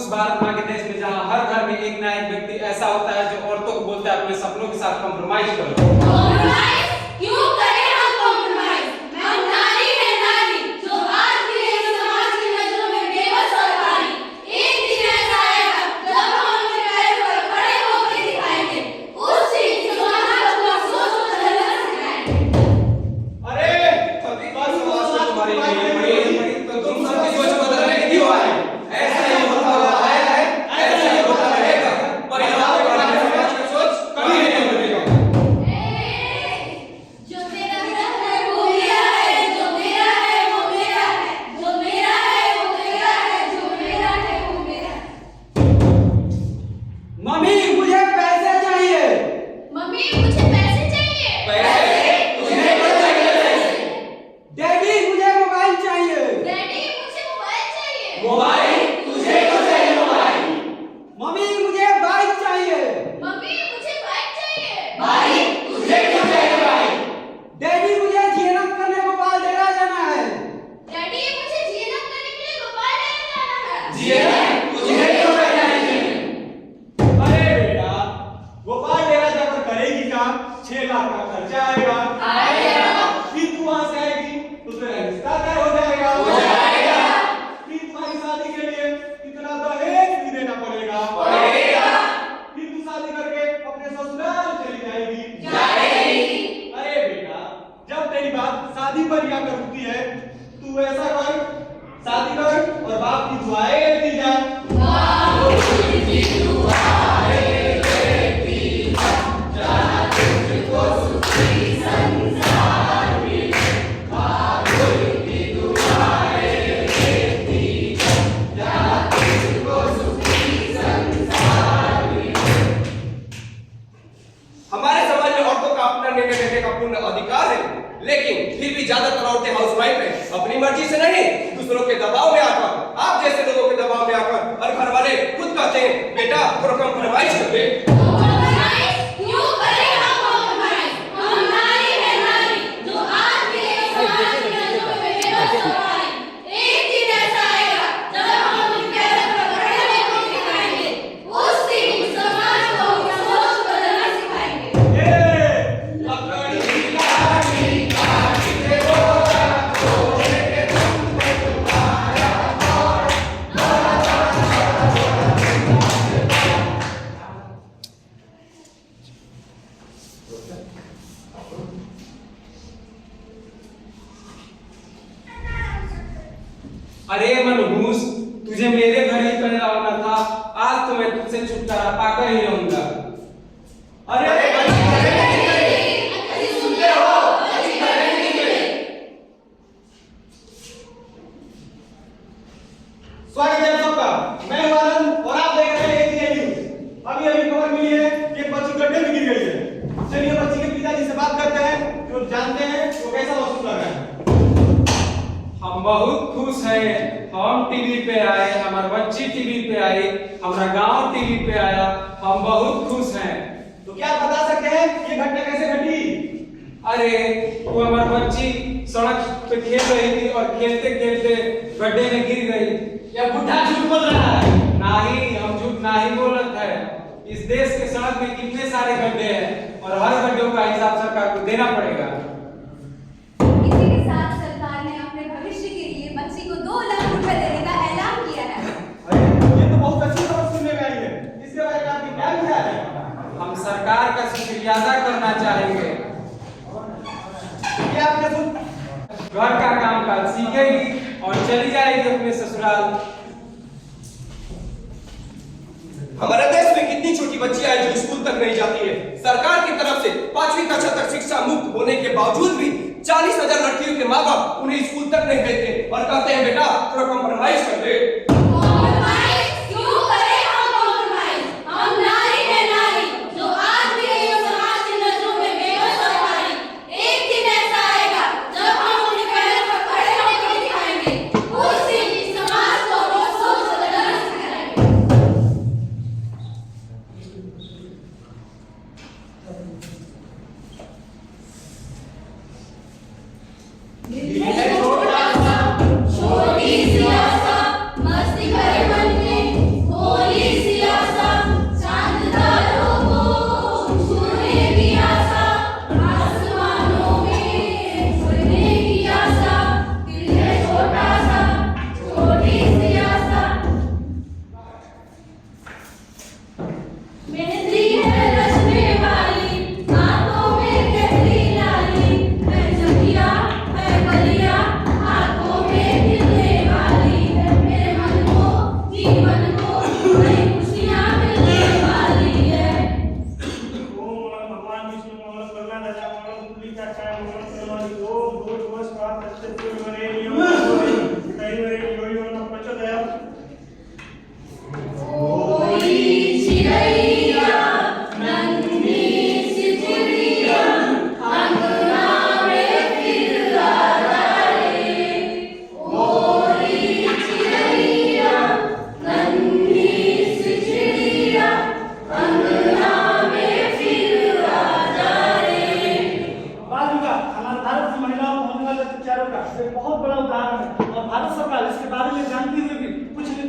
भारत माँ के देश में जहाँ हर घर में एक ना एक व्यक्ति ऐसा होता है जो औरतों को बोलता है अपने सपनों के साथ कॉम्प्रोमाइज करो। कॉम्प्रोमाइज क्यों करें हम कॉम्प्रोमाइज? हम नारी है नारी जो आज भी एक समाज की नजरों में बेबस और भारी। एक दिन ऐसा आएगा जब हम अपने पैरों पर खड़े होकर दिखाएंगे उस चीज समाज को सोच और चलना सिखाएंगे। अरे कभी बस समाज को तुम्हारी नहीं तो तुम सबकी सोच बदलने की क्यों आए? ऐसा ही होता हुआ आया है, ऐसा ही होता रहेगा। परिणाम के बारे में समाज की सोच कभी नहीं बदलेगा। जो तेरा है वो मेरा है, जो मेरा है वो मेरा है, जो मेरा है वो तेरा है, जो मेरा है वो मेरा है। मम्मी मुझे पैसे चाहिए। मम्मी मुझे पैसे चाहिए। पैसे तुझे क्यों चाहिए? डैडी मुझे मोबाइल चाहिए। डैडी मुझे मोबाइल चाहिए। मोबाइल तुझे क्यों चाहिए? मोबाइल मम्मी मुझे बाइक चाहिए। मम्मी मुझे बाइक चाहिए। बाइक तुझे क्यों चाहिए? बाइक डैडी मुझे जीएनएम करने गोपाल डेरा जाना है। डैडी मुझे जीएनएम करने के लिए गोपाल डेरा जाना है। जीएनएम तुझे क्यों करना है? अरे बेटा, गोपाल डेरा जाकर करेगी क्या? 6 लाख का खर्चा आएगा। फिर तू वहां से आएगी तो तेरा रिश्ता तय हो जाएगा। हो जाएगा। फिर तुम्हारी शादी के लिए कितना दहेज भी देना पड़ेगा। फिर तू शादी करके अपने ससुराल चली जाएगी। अरे बेटा, जब तेरी बात शादी पर ही आकर रुकती है, तू ऐसा कर, शादी कर और बाप की दुआएं लेती जा। हमारे समाज में औरतों का अपना निर्णय लेने का पूर्ण अधिकार है, लेकिन फिर भी ज्यादातर औरतें हाउसवाइफ हैं। अपनी मर्जी से नहीं, दूसरों के दबाव में आकर, आप जैसे लोगों के दबाव में आकर, और घर वाले खुद कहते हैं बेटा थोड़ा कॉम्प्रोमाइज कर दे। कॉम्प्रोमाइज क्यों करें हम कॉम्प्रोमाइज? हम नारी है नारी जो आज भी एक समाज की नजरों में बेबस और भारी। एक दिन ऐसा आएगा जब हम अपने पैरों पर खड़े होकर दिखाएंगे उस दिन समाज को सोच बदलना सिखाएंगे। अरे मनहूस, तुझे मेरे घर ही पैदा होना था। आज तो मैं तुझसे छुटकारा पाकर ही रहूंगा। अरे स्वागत है सबका। मैं हूं आनंद और आप देख रहे हैं एटीएन न्यूज़। अभी खबर मिली है कि एक बच्ची गड्ढे में गिर गई है। चलिए बच्ची के पिताजी से बात करते हैं, जो जानते हैं वो कैसा महसूस कर रहे हैं। हम बहुत खुश हैं। हम टीवी पे आए, हमार बच्ची टीवी पे आई, हमारा गांव टीवी पे आया। हम बहुत खुश हैं। तो क्या आप बता सकते हैं ये घटना कैसे घटी? अरे वो हमार बच्ची सड़क पे खेल रही थी और खेलते खेलते गड्ढे में गिर गई। या बुढ़ा झूठ बोल रहा है? नहीं, हम झूठ नहीं बोलत है। इस देश के सड़क में कितने सारे गड्ढे हैं और हर गड्ढों का हिसाब सरकार को देना पड़ेगा। इसी के साथ सरकार ने अपने भविष्य के लिए बच्ची को 2 लाख रुपए देने का ऐलान किया है। अरे ये तो बहुत अच्छी खबर सुनने में आई है। इसके बारे में आपकी क्या विचार है? हम सरकार का शुक्रिया अदा करना चाहेंगे। ये आपने सुन घर का काम काज सीखेगी और चली जाएगी अपने ससुराल। हमारे देश में कितनी छोटी बच्चियां हैं जो स्कूल तक नहीं जाती है। सरकार की तरफ से 5वीं कक्षा तक शिक्षा मुफ्त होने के बावजूद भी 40,000 लड़कियों के माँ बाप उन्हें स्कूल तक नहीं भेजते और कहते हैं बेटा थोड़ा कॉम्प्रोमाइज कर दे। कॉम्प्रोमाइज क्यों करें हम कॉम्प्रोमाइज? हम नारी है नारी जो आज भी एक समाज की नजरों में बेबस और भारी। एक दिन ऐसा आएगा जब हम अपने पैरों पर खड़े होकर दिखाएंगे उस दिन समाज को सोच बदलना सिखाएंगे। छोटी सी आशा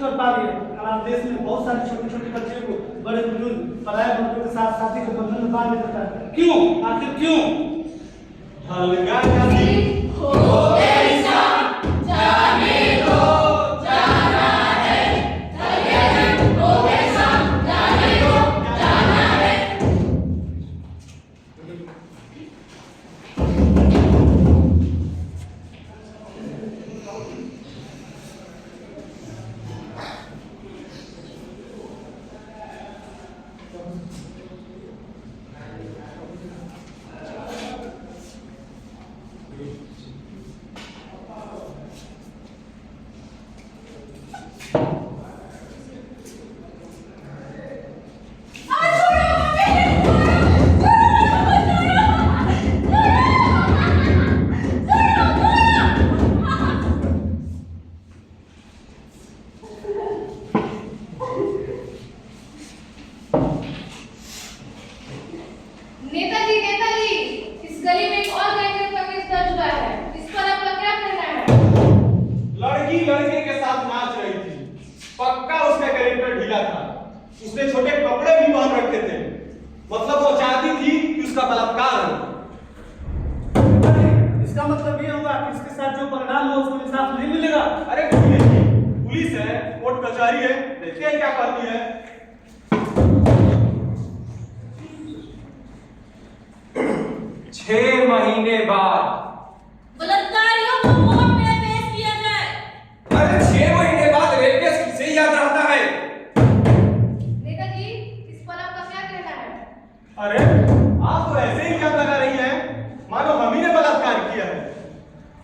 सुरक्षित कर पा रही है। हमारे देश में बहुत सारे छोटे छोटे बच्चे को बड़े बुजुर्ग पराये मर्दों के साथ शादी के बंधन में बांध देता है। क्यों? आखिर क्यों? नेताजी, इस गली में एक और गैंगरेप का केस दर्ज हुआ है। इस पर आपका क्या कहना है? लड़की लड़के के साथ नाच रही थी, पक्का उसका कैरेक्टर ढीला था। उसने छोटे कपड़े भी पहन रखे थे, मतलब वो चाहती थी कि उसका बलात्कार हो। इसका मतलब ये होगा कि इसके साथ जो परिणाम हो उसको इंसाफ नहीं मिलेगा। अरे पुलिस है, कोर्ट कचहरी है, देखते हैं क्या करती है। 6 महीने बाद बलात्कारियों को कोर्ट में पेश किया जाए। अरे 6 महीने बाद रेप केस किसे याद रहता है? नेताजी, इस पर आपका क्या कहना है? अरे आप तो ऐसे ही इल्जाम लगा रही हैं मानो हम ही ने बलात्कार किया है।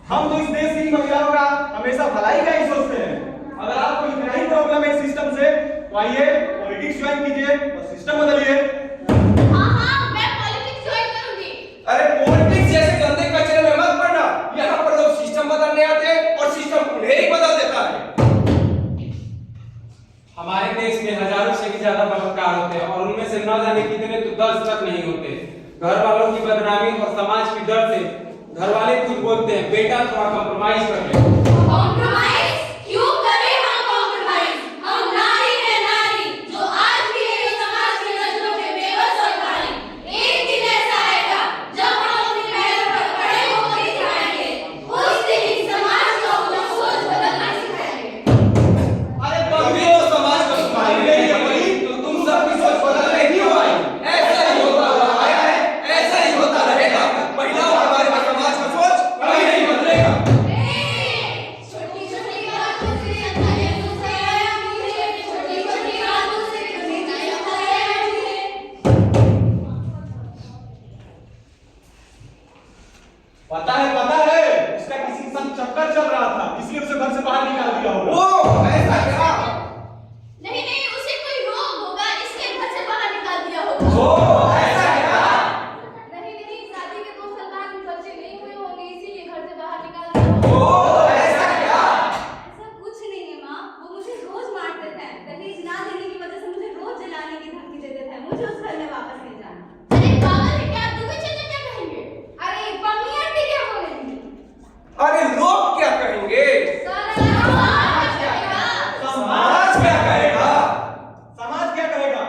हम तो इस देश की महिलाओं का हमेशा भलाई का ही सोचते हैं। अगर आपको इतना ही प्रॉब्लम है सिस्टम से तो आइए पॉलिटिक्स ज्वाइन कीजिए और सिस्टम बदलिए। हाँ, मैं पॉलिटिक्स ज्वाइन करूंगी। अरे पॉलिटिक्स जैसे गंदे कचरे में मत पड़ना। यहाँ पर लोग सिस्टम बदलने आते हैं और सिस्टम उन्हें ही बदल देता है। हमारे देश में हजारों से भी ज्यादा बलात्कार होते हैं और उनमें से न जाने कितने तो 10 तक नहीं होते। घर वालों की बदनामी और समाज की डर से घर वाले खुद बोलते हैं बेटा थोड़ा कॉम्प्रोमाइज कर ले। कॉम्प्रोमाइज? क्यों करें हम कॉम्प्रोमाइज? हम नारी है नारी, जो आज भी है समाज की नजरों में बेबस और भारी। एक दिन ऐसा आएगा जब हम अपने पैरों पर खड़े होकर दिखाएंगे। उस दिन ही समाज को अपना सोच बदलना सिखाएंगे। अरे तुम भी तो समाज को सुधारने नहीं है भाई, तो तुम सबकी सोच बदलने क्यों आई? ऐसा ही होता हुआ आया है, ऐसा ही होता रहेगा। महिलाओं के बारे में समाज का सोच कभी नहीं बदलेगा। छोटी छोटी बातों से अंधेरे सुखाया मुझे, छोटी छोटी बातों से अंधेरे सुखाया मुझे। पता है उसका किसी के साथ चक्कर चल रहा था, इसलिए उसे घर से बाहर निकाल दिया होगा। ओ ऐसा क्या? नहीं नहीं, उसे कोई रोग होगा इसलिए घर से बाहर निकाल दिया होगा। ओ ऐसा क्या? नहीं नहीं, शादी के 2 साल बाद बच्चे नहीं हुए होंगे इसीलिए घर से बाहर निकाल दिया होगा। ओ ऐसा क्या? ऐसा कुछ नहीं है माँ, वो मुझे रोज मारते थे। दहेज ना देने की वजह से मुझे रोज जलाने की धमकी देते थे। मुझे उस घर में वापस नहीं जाना। अरे पागल है क्या? तुम्हें चाचा क्या कहेंगे? अरे मम्मी आंटी क्या बोलेंगी? अरे लोग क्या कहेंगे? समाज क्या कहेगा? समाज क्या कहेगा? समाज क्या कहेगा?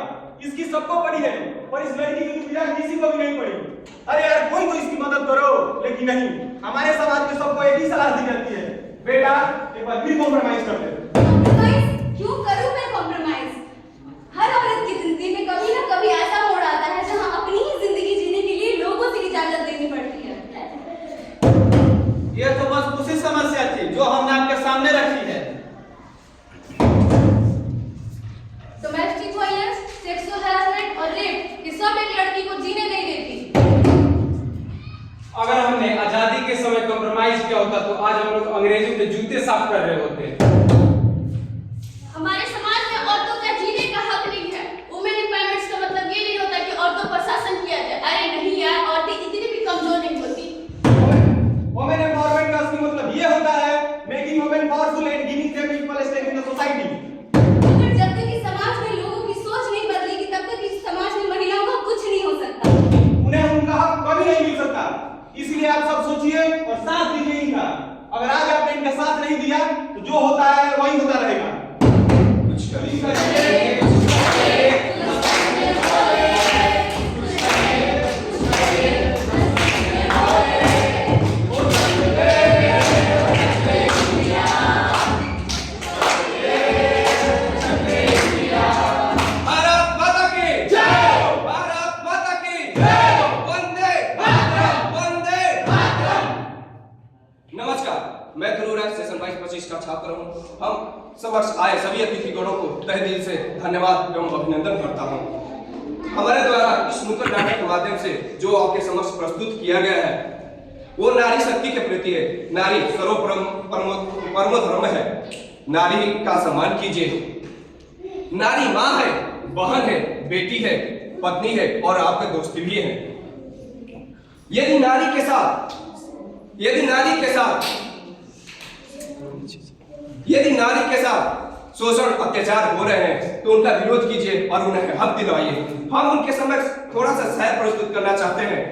इसकी सबको पड़ी है, पर इस लड़की की दुविधा किसी को भी नहीं पड़ी। अरे यार कोई तो इसकी मदद करो, लेकिन नहीं, हमारे समाज में सबको एक ही सलाह दी जाती है, बेटा एक बार फिर कॉम्प्रोमाइज कर दे। कॉम्प्रोमाइज? क्यों करूं मैं कॉम्प्रोमाइज? हर औरत की जिंदगी में कभी ना कभी ऐसा मोड़ आता है जहां अपनी ही जिंदगी जीने के लिए लोगों से इजाजत लेनी पड़ती है। ये तो बस उसी समस्या थी जो हमने आपके सामने रखी है। डोमेस्टिक वायलेंस, सेक्सुअल हैरेसमेंट और रेप, ये सब एक लड़की को जीने नहीं देती। अगर हमने आजादी के समय कॉम्प्रोमाइज किया होता तो आज हम लोग अंग्रेजों के जूते साफ कर रहे होते। हमारे समाज में औरतों का जीने का हक नहीं है। वुमेन एम्पावरमेंट का मतलब ये नहीं होता कि औरतों पर शासन किया जाए। अरे नहीं यार, औरतें इतनी भी कमजोर नहीं होती। वुमेन एम्पावरमेंट का असली मतलब ये होता है making women powerful and giving them equal stake in the society. मगर जब तक इस समाज में लोगों की सोच नहीं बदलेगी तब तक इस समाज में महिलाओं का कुछ नहीं हो सकता। उन्हें उनका हक कभी नहीं मिल सकता। इसलिए आप सब सोचिए और साथ दीजिए इनका। अगर आज आपने इनका साथ नहीं दिया तो जो होता है समक्ष आए सभी अतिथिगणों को तहे दिल से धन्यवाद एवं अभिनंदन करता हूँ। हमारे द्वारा इस नुक्कड़ नाटक के माध्यम से जो आपके समक्ष प्रस्तुत किया गया है वो नारी शक्ति के प्रति है। नारी सर्वप्रथम परम धर्म है। नारी का सम्मान कीजिए। नारी माँ है, बहन है, बेटी है, पत्नी है और आपके दोस्त भी है। यदि नारी के साथ शोषण अत्याचार हो रहे हैं तो उनका विरोध कीजिए और उन्हें हक दिलवाइए। हम उनके समक्ष थोड़ा सा शायर प्रस्तुत करना चाहते हैं।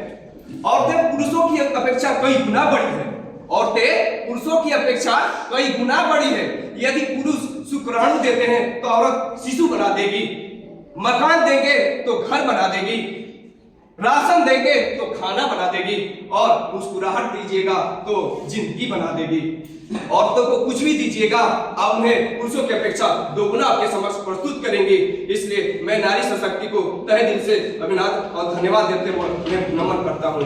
औरतें पुरुषों की अपेक्षा कई गुना बड़ी है। औरतें पुरुषों की अपेक्षा कई गुना बड़ी है। यदि पुरुष शुक्राणु देते हैं तो औरत शिशु बना देगी, मकान देंगे तो घर बना देगी, राशन देंगे तो खाना बना देगी और मुस्कुराहट दीजिएगा तो जिंदगी बना देगी। औरतों को कुछ भी दीजिएगा आप उन्हें पुरुषों की अपेक्षा दोगुना आपके समक्ष प्रस्तुत करेंगे। इसलिए मैं नारी शक्ति को तहे दिल से अभिनंदन और धन्यवाद देते हुए नमन करता हूँ।